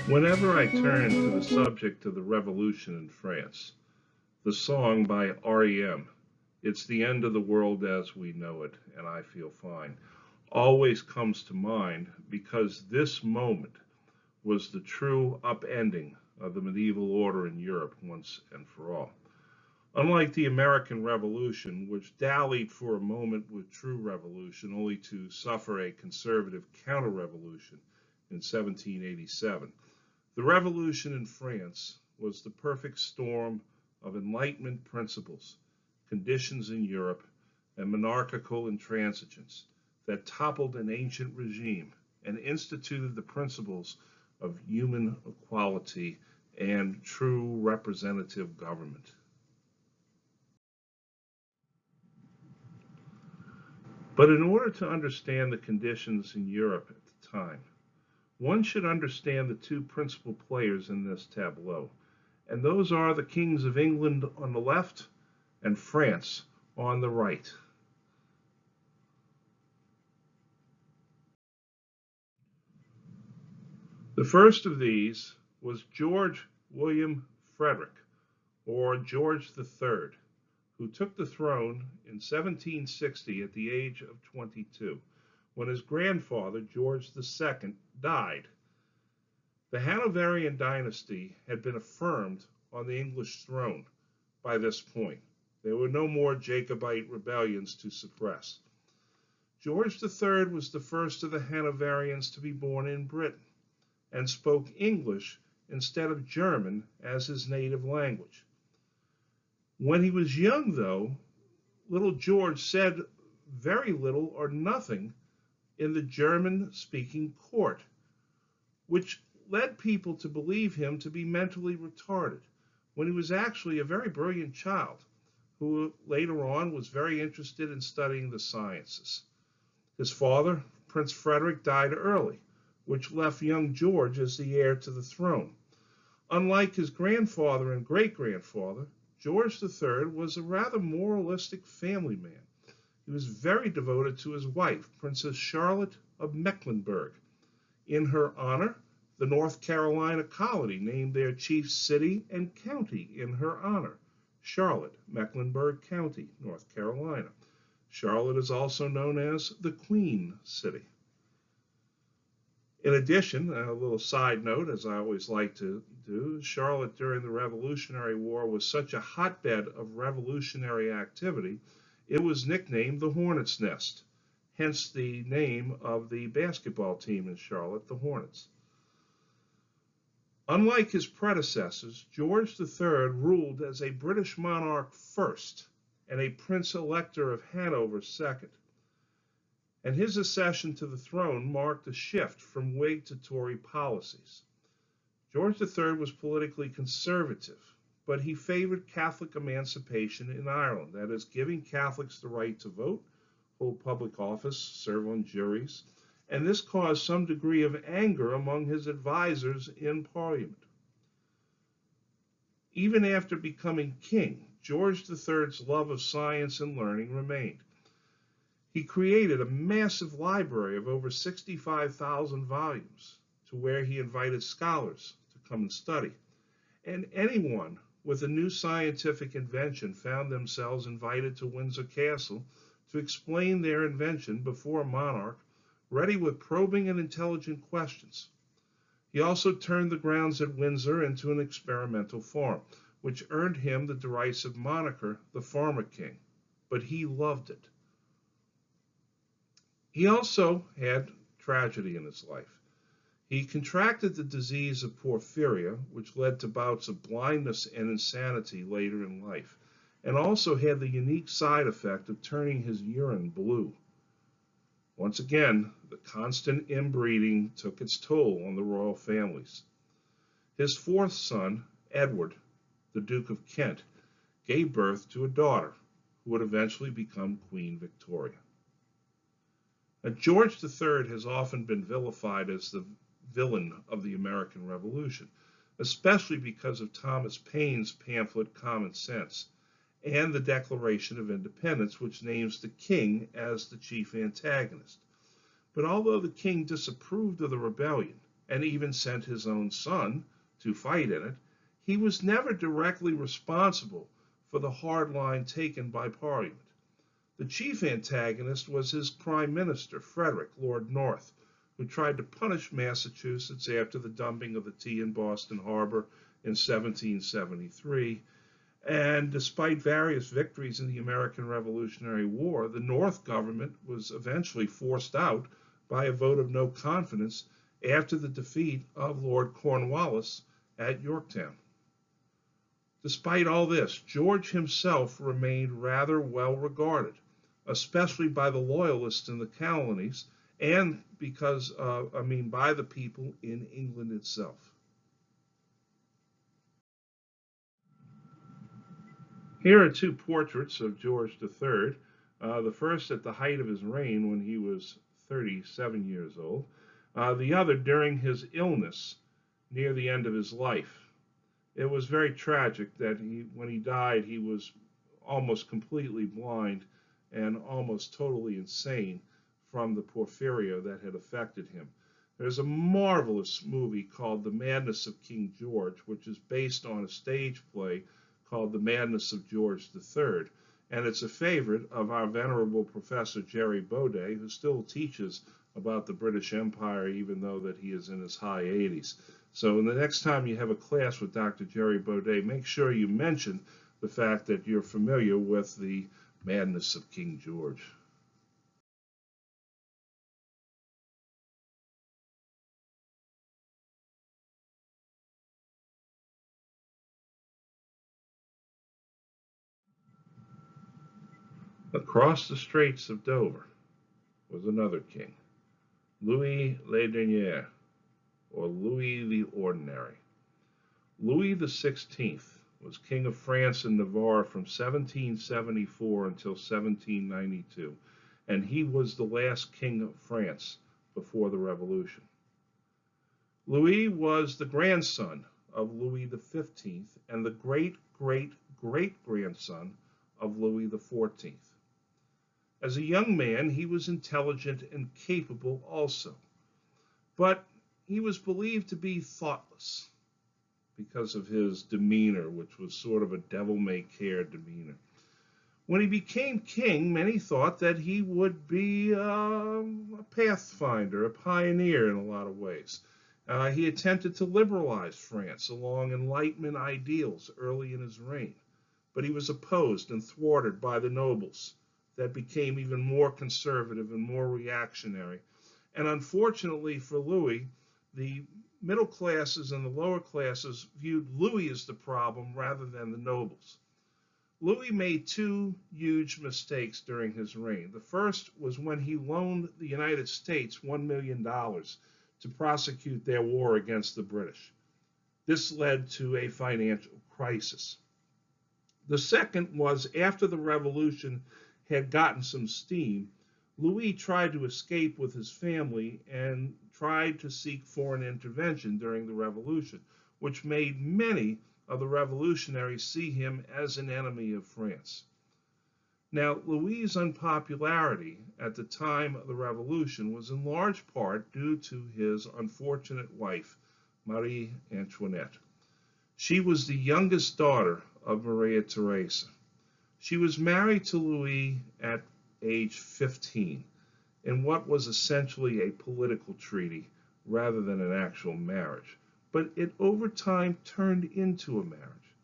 Whenever I turn to the subject of the revolution in France, the song by REM, It's the End of the World as We Know It, and I Feel Fine, always comes to mind because this moment was the true upending of the medieval order in Europe once and for all. Unlike the American Revolution, which dallied for a moment with true revolution only to suffer a conservative counter revolution in 1787, the revolution in France was the perfect storm of Enlightenment principles, conditions in Europe, and monarchical intransigence that toppled an ancient regime and instituted the principles of human equality and true representative government. But in order to understand the conditions in Europe at the time, one should understand the two principal players in this tableau, and those are the kings of England on the left and France on the right. The first of these was George William Frederick, or George III, who took the throne in 1760 at the age of 22, when his grandfather, George II, died. The Hanoverian dynasty had been affirmed on the English throne by this point. There were no more Jacobite rebellions to suppress. George III was the first of the Hanoverians to be born in Britain and spoke English instead of German as his native language. When he was young, though, little George said very little or nothing in the German-speaking court, which led people to believe him to be mentally retarded, when he was actually a very brilliant child who later on was very interested in studying the sciences. His father, Prince Frederick, died early, which left young George as the heir to the throne. Unlike his grandfather and great-grandfather, George III was a rather moralistic family man. He was very devoted to his wife, Princess Charlotte of Mecklenburg. In her honor, the North Carolina colony named their chief city and county in her honor, Charlotte, Mecklenburg County, North Carolina. Charlotte is also known as the Queen City. In addition, a little side note, as I always like to do, Charlotte during the Revolutionary War was such a hotbed of revolutionary activity, it was nicknamed the Hornet's Nest, hence the name of the basketball team in Charlotte, the Hornets. Unlike his predecessors, George III ruled as a British monarch first and a Prince Elector of Hanover second, and his accession to the throne marked a shift from Whig to Tory policies. George III was politically conservative, but he favored Catholic emancipation in Ireland, that is, giving Catholics the right to vote, hold public office, serve on juries, and this caused some degree of anger among his advisors in Parliament. Even after becoming king, George III's love of science and learning remained. He created a massive library of over 65,000 volumes to where he invited scholars to come and study. And anyone with a new scientific invention found themselves invited to Windsor Castle to explain their invention before a monarch ready with probing and intelligent questions. He also turned the grounds at Windsor into an experimental farm, which earned him the derisive moniker, the Farmer King, but he loved it. He also had tragedy in his life. He contracted the disease of porphyria, which led to bouts of blindness and insanity later in life, and also had the unique side effect of turning his urine blue. Once again, the constant inbreeding took its toll on the royal families. His fourth son, Edward, the Duke of Kent, gave birth to a daughter who would eventually become Queen Victoria. Now, George III has often been vilified as the villain of the American Revolution, especially because of Thomas Paine's pamphlet Common Sense, and the Declaration of Independence, which names the king as the chief antagonist. But although the king disapproved of the rebellion and even sent his own son to fight in it, he was never directly responsible for the hard line taken by Parliament. The chief antagonist was his prime minister, Frederick, Lord North, who tried to punish Massachusetts after the dumping of the tea in Boston Harbor in 1773. And despite various victories in the American Revolutionary War, the North government was eventually forced out by a vote of no confidence after the defeat of Lord Cornwallis at Yorktown. Despite all this, George himself remained rather well regarded, especially by the loyalists in the colonies and by the people in England itself. Here are two portraits of George III, the first at the height of his reign when he was 37 years old, the other during his illness near the end of his life. It was very tragic that when he died, he was almost completely blind and almost totally insane from the porphyria that had affected him. There's a marvelous movie called The Madness of King George, which is based on a stage play called The Madness of George III, and it's a favorite of our venerable Professor Jerry Baudet, who still teaches about the British Empire, even though that he is in his high 80s. So the next time you have a class with Dr. Jerry Baudet, make sure you mention the fact that you're familiar with the Madness of King George. Across the Straits of Dover was another king, Louis le Dernier, or Louis the Ordinary. Louis XVI was king of France and Navarre from 1774 until 1792, and he was the last king of France before the Revolution. Louis was the grandson of Louis XV and the great-great-great-grandson of Louis XIV. As a young man, he was intelligent and capable also, but he was believed to be thoughtless because of his demeanor, which was sort of a devil-may-care demeanor. When he became king, many thought that he would be a pathfinder, a pioneer in a lot of ways. He attempted to liberalize France along Enlightenment ideals early in his reign, but he was opposed and thwarted by the nobles that became even more conservative and more reactionary. And unfortunately for Louis, the middle classes and the lower classes viewed Louis as the problem rather than the nobles. Louis made two huge mistakes during his reign. The first was when he loaned the United States $1 million to prosecute their war against the British. This led to a financial crisis. The second was after the revolution had gotten some steam, Louis tried to escape with his family and tried to seek foreign intervention during the revolution, which made many of the revolutionaries see him as an enemy of France. Now, Louis's unpopularity at the time of the revolution was in large part due to his unfortunate wife, Marie Antoinette. She was the youngest daughter of Maria Theresa. She was married to Louis at age 15 in what was essentially a political treaty rather than an actual marriage, but it over time turned into a marriage.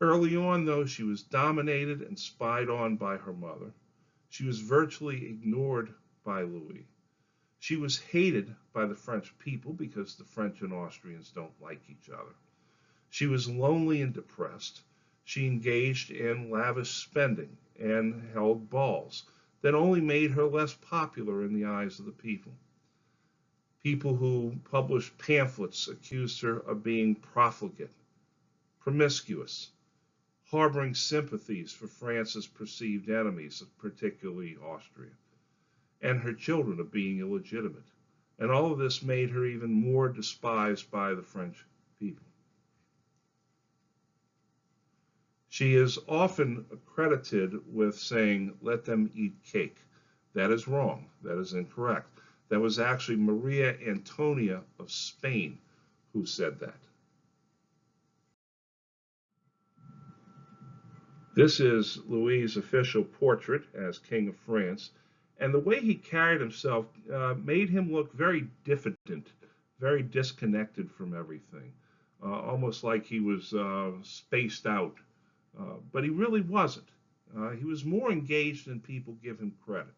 Early on, though, she was dominated and spied on by her mother. She was virtually ignored by Louis. She was hated by the French people because the French and Austrians don't like each other. She was lonely and depressed. She engaged in lavish spending and held balls that only made her less popular in the eyes of the people. People who published pamphlets accused her of being profligate, promiscuous, harboring sympathies for France's perceived enemies, particularly Austria, and her children of being illegitimate. And all of this made her even more despised by the French people. She is often credited with saying, "Let them eat cake." That is wrong. That is incorrect. That was actually Maria Antonia of Spain who said that. This is Louis's official portrait as King of France, and the way he carried himself made him look very diffident, very disconnected from everything, almost like he was spaced out. But he really wasn't. He was more engaged than people give him credit.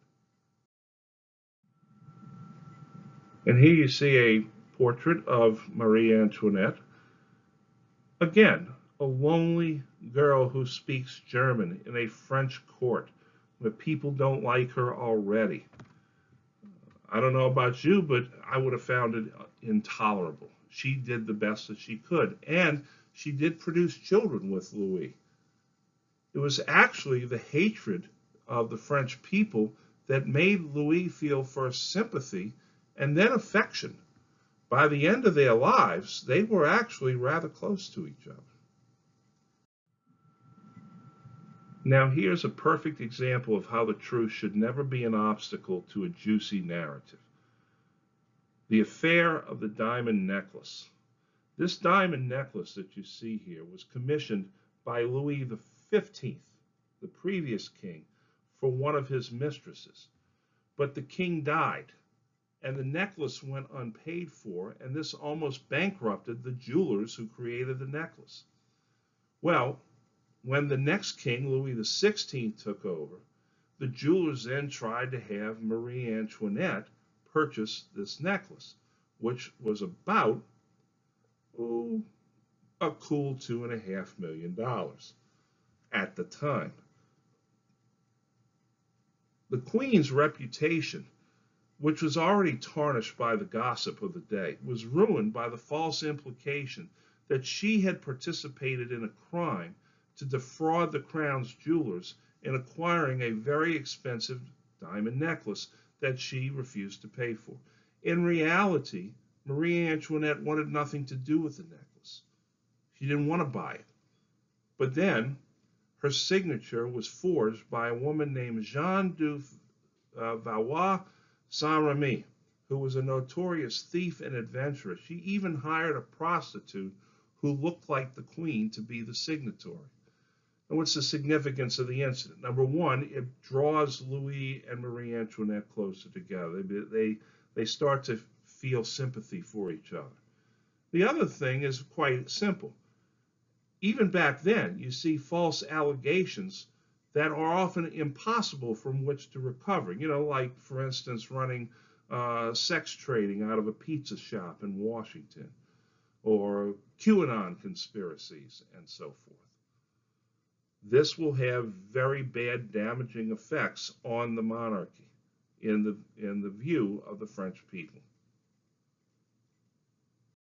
And here you see a portrait of Marie Antoinette. Again, a lonely girl who speaks German in a French court where people don't like her already. I don't know about you, but I would have found it intolerable. She did the best that she could, and she did produce children with Louis. It was actually the hatred of the French people that made Louis feel first sympathy and then affection. By the end of their lives, they were actually rather close to each other. Now, here's a perfect example of how the truth should never be an obstacle to a juicy narrative. The affair of the diamond necklace. This diamond necklace that you see here was commissioned by Louis XV, the previous king, for one of his mistresses. But the king died, and the necklace went unpaid for, and this almost bankrupted the jewelers who created the necklace. Well, when the next king, Louis XVI, took over, the jewelers then tried to have Marie Antoinette purchase this necklace, which was about a cool $2.5 million at the time. The Queen's reputation, which was already tarnished by the gossip of the day, was ruined by the false implication that she had participated in a crime to defraud the crown's jewelers in acquiring a very expensive diamond necklace that she refused to pay for. In reality, Marie Antoinette wanted nothing to do with the necklace. She didn't want to buy it. But then her signature was forged by a woman named Jeanne de Valois Saint-Remy, who was a notorious thief and adventurer. She even hired a prostitute who looked like the Queen to be the signatory. And what's the significance of the incident? Number one, it draws Louis and Marie Antoinette closer together. They start to feel sympathy for each other. The other thing is quite simple. Even back then, you see false allegations that are often impossible from which to recover. Like, for instance, running sex trading out of a pizza shop in Washington, or QAnon conspiracies, and so forth. This will have very bad, damaging effects on the monarchy in the view of the French people.